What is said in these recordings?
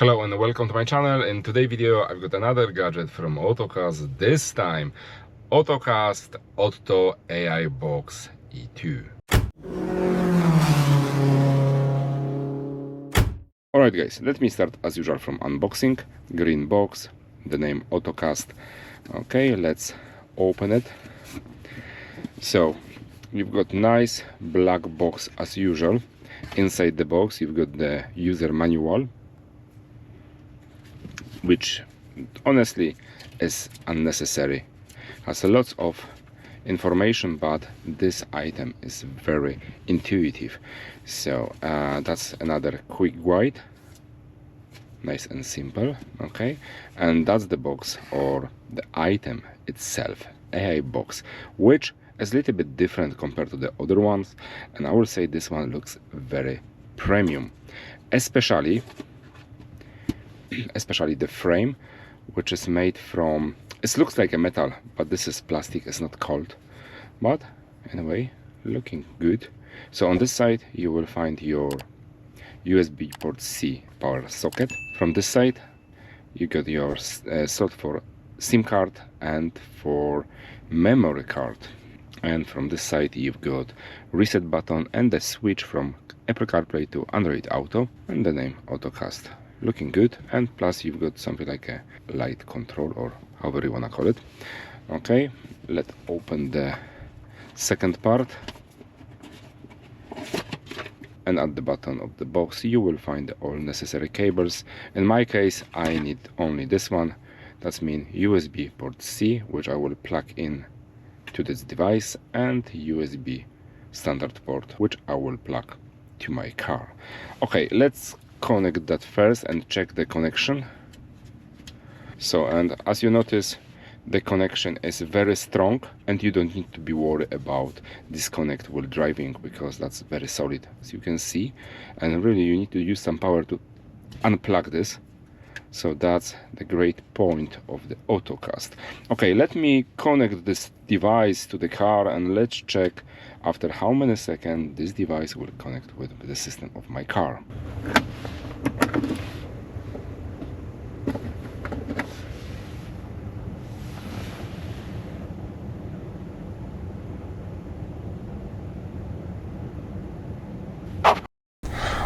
Hello and welcome to my channel. In today's video I've got another gadget from Ottocast, this time Ottocast OttoAiBox E2. Alright guys, let me start as usual from unboxing. Green box, the name Ottocast. Okay, let's open it. So you've got nice black box as usual. Inside the box you've got the user manual, which honestly is unnecessary. Has lots of information, but this item is very intuitive. So that's another quick guide, nice and simple. Okay, and that's the box or the item itself, AiBox, which is a little bit different compared to the other ones, and I will say this one looks very premium, especially the frame, which is made from, it looks like a metal, but this is plastic, it's not cold, but anyway, looking good. So on this side you will find your USB port C power socket. From this side you got your slot for SIM card and for memory card, and from this side you've got reset button and the switch from Apple CarPlay to Android Auto, and the name Ottocast. Looking good, and plus you've got something like a light control or however you wanna call it. Okay, let's open the second part, and at the bottom of the box you will find all necessary cables. In my case I need only this one, that's mean USB port C, which I will plug in to this device, and USB standard port, which I will plug to my car. Okay, let's connect that first and check the connection. So, and as you notice, the connection is very strong, and you don't need to be worried about disconnect while driving, because that's very solid, as you can see, and really you need to use some power to unplug this. So that's the great point of the Ottocast. Okay, let me connect this device to the car, and let's check after how many seconds this device will connect with the system of my car.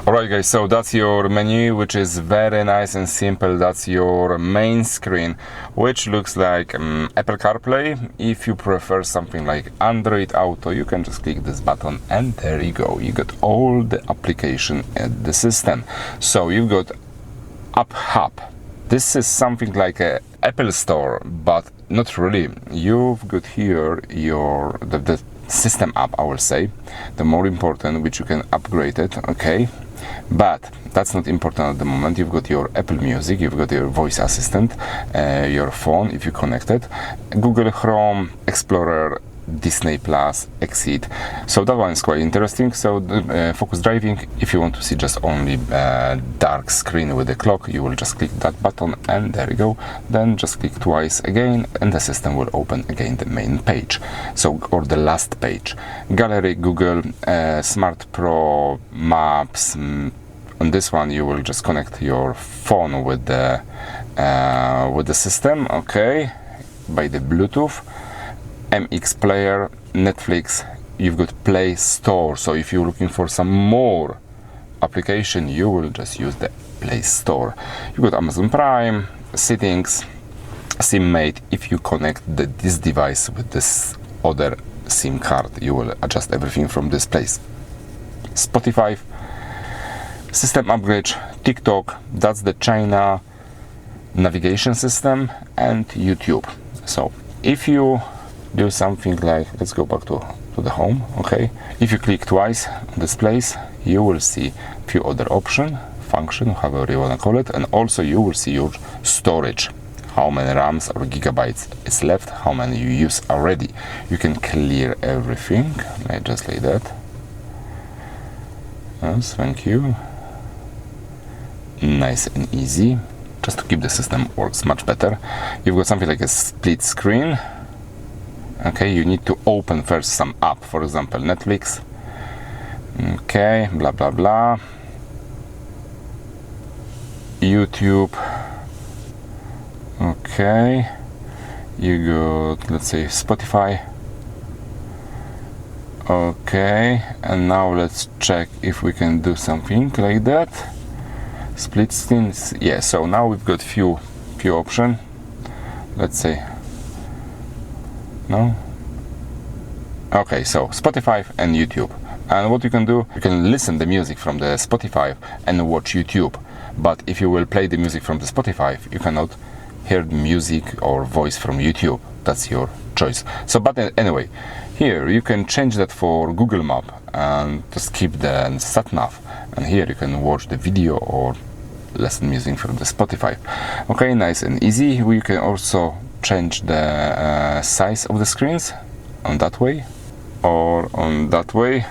Alright guys, so that's your menu, which is very nice and simple. That's your main screen, which looks like Apple CarPlay. If you prefer something like Android Auto, you can just click this button and there you go. You got all the application at the system. So you've got App Hub. This is something like a Apple Store, but not really. You've got here your the system app, I will say, the more important, which you can upgrade it. Okay, but that's not important at the moment. You've got your Apple Music, you've got your voice assistant, your phone if you connect it, Google Chrome, Explorer, Disney Plus, Exit. So that one is quite interesting. So the focus driving, if you want to see just only dark screen with the clock, you will just click that button and there you go. Then just click twice again and the system will open again the main page, so, or the last page. Gallery, Google, Smart Pro, Maps. On this one you will just connect your phone with the system, okay, by the Bluetooth. MX Player, Netflix, you've got Play Store, so if you're looking for some more application you will just use the Play Store. You've got Amazon Prime, settings, SIM-mate. If you connect this device with this other SIM card you will adjust everything from this place. Spotify, system upgrade, TikTok, that's the China navigation system, and YouTube. So if you do something like, let's go back to the home. Okay, if you click twice on this place you will see a few other options, function, however you want to call it, and also you will see your storage, how many RAMs or gigabytes is left, how many you use already. You can clear everything, just like that. Yes, thank you. Nice and easy, just to keep the system works much better. You've got something like a split screen. Okay, you need to open first some app, for example Netflix. Okay, blah blah blah. YouTube. Okay, you got, let's say, Spotify. Okay, and now let's check if we can do something like that. Split screens. Yeah, so now we've got few options. Let's say no. Okay, so Spotify and YouTube. And what you can do, you can listen the music from the Spotify and watch YouTube. But if you will play the music from the Spotify, you cannot hear the music or voice from YouTube. That's your choice. So, but anyway, here you can change that for Google Map and just keep the sat nav. And here you can watch the video or listen music from the Spotify. Okay, nice and easy. We can also change the size of the screens on that way or on that way.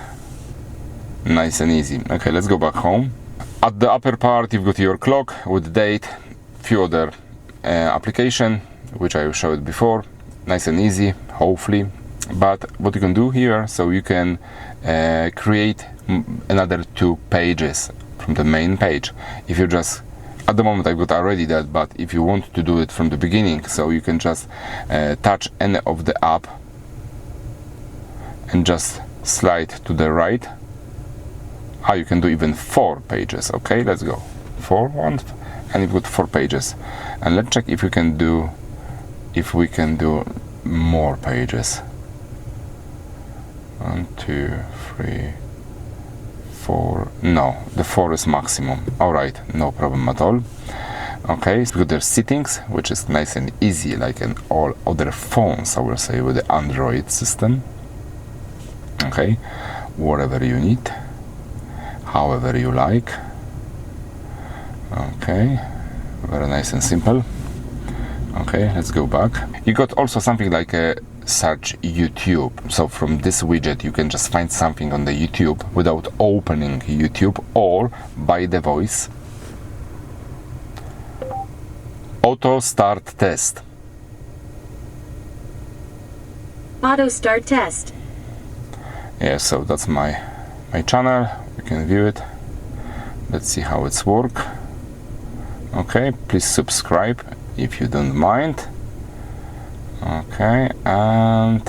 Nice and easy. Okay, let's go back home. At the upper part you've got your clock with date, few other application which I showed before. Nice and easy, hopefully. But what you can do here, so you can create another 2 pages from the main page. If you just, at the moment I've got already that, but if you want to do it from the beginning, so you can just touch any of the app and just slide to the right. You can do even 4 pages. Okay, let's go. 4, 1, and you've got 4 pages. And let's check if we can do more pages. 1, 2, 3, 4. No, the 4 is maximum. All right, no problem at all. Okay, so there's settings, which is nice and easy, like in all other phones, I will say, with the Android system. Okay, whatever you need, however you like. Okay, very nice and simple. Okay, let's go back. You got also something like a search YouTube. So from this widget you can just find something on the YouTube without opening YouTube, or by the voice. Auto start test. Auto start test. Yeah, so that's my channel. You can view it. Let's see how it's work. Okay, please subscribe if you don't mind. Okay, and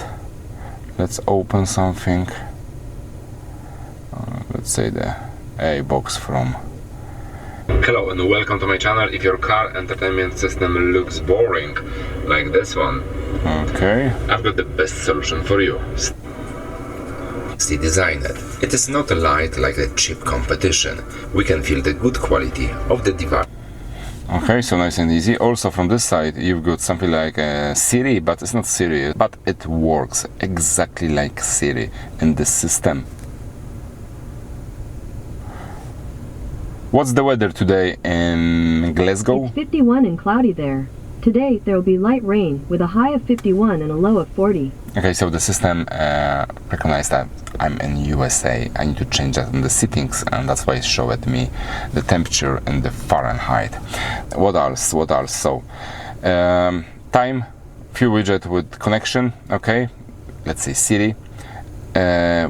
let's open something. Let's say the A-box from. Hello and welcome to my channel. If your car entertainment system looks boring, like this one, okay, I've got the best solution for you. Designed. It is not light like a cheap competition. We can feel the good quality of the device. Okay, so nice and easy. Also from this side you've got something like Siri, but it's not Siri, but it works exactly like Siri in this system. What's the weather today in Glasgow? It's 51 and cloudy there. Today there will be light rain with a high of 51 and a low of 40. Okay, so the system recognized that I'm in USA. I need to change that in the settings, and that's why it showed me the temperature and the Fahrenheit. What else? So time, few widget with connection. Okay, let's say Siri,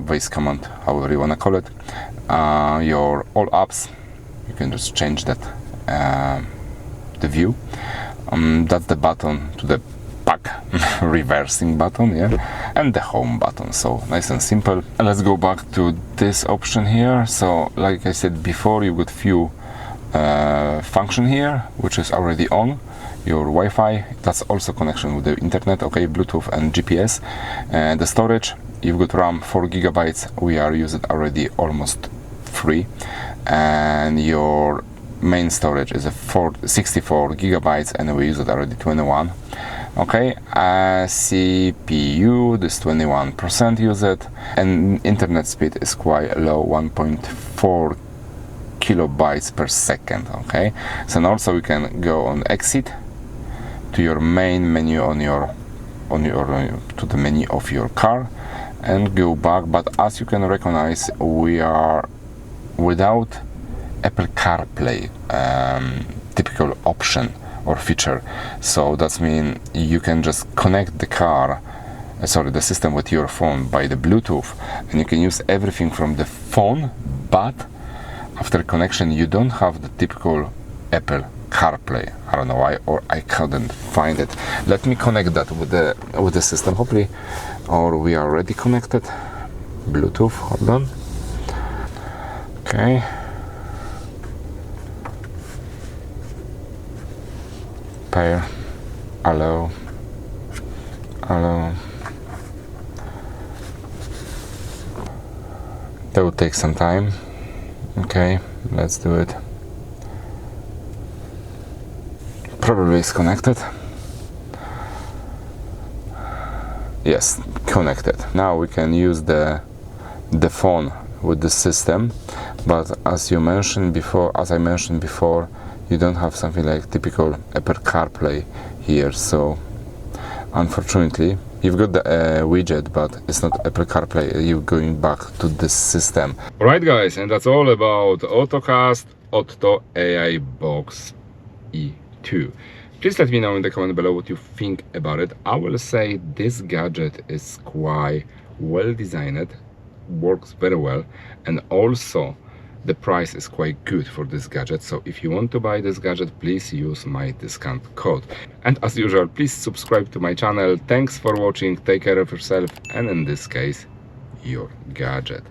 voice command, however you wanna call it. Your all apps, you can just change that, the view. That's the button to the back, reversing button, yeah, and the home button. So nice and simple. And let's go back to this option here. So like I said before, you've got few function here, which is already on. Your Wi-Fi, that's also connection with the internet, okay, Bluetooth and GPS. And the storage, you've got RAM 4 gigabytes. We are using already almost free. And your main storage is a 64 gigabytes, and we use it already 21. Okay, CPU, this 21% use it, and internet speed is quite low, 1.4 kilobytes per second. Okay, so now also we can go on exit to your main menu on your to the menu of your car and go back. But as you can recognize, we are without Apple CarPlay typical option or feature. So that means you can just connect the the system with your phone by the Bluetooth, and you can use everything from the phone, but after connection you don't have the typical Apple CarPlay. I don't know why, or I couldn't find it. Let me connect that with the system, hopefully, or we are already connected. Bluetooth, hold on. Okay. Pair. Allow. That will take some time. Okay, let's do it. Probably it's connected. Yes, connected. Now we can use the phone with the system, but as I mentioned before, you don't have something like typical Apple CarPlay here, so unfortunately you've got the widget, but it's not Apple CarPlay. You're going back to this system. Alright guys, and that's all about Ottocast OttoAiBox E2. Please let me know in the comment below what you think about it. I will say this gadget is quite well designed, works very well, and also the price is quite good for this gadget. So if you want to buy this gadget, please use my discount code. And as usual, please subscribe to my channel. Thanks for watching, take care of yourself, and in this case, your gadget.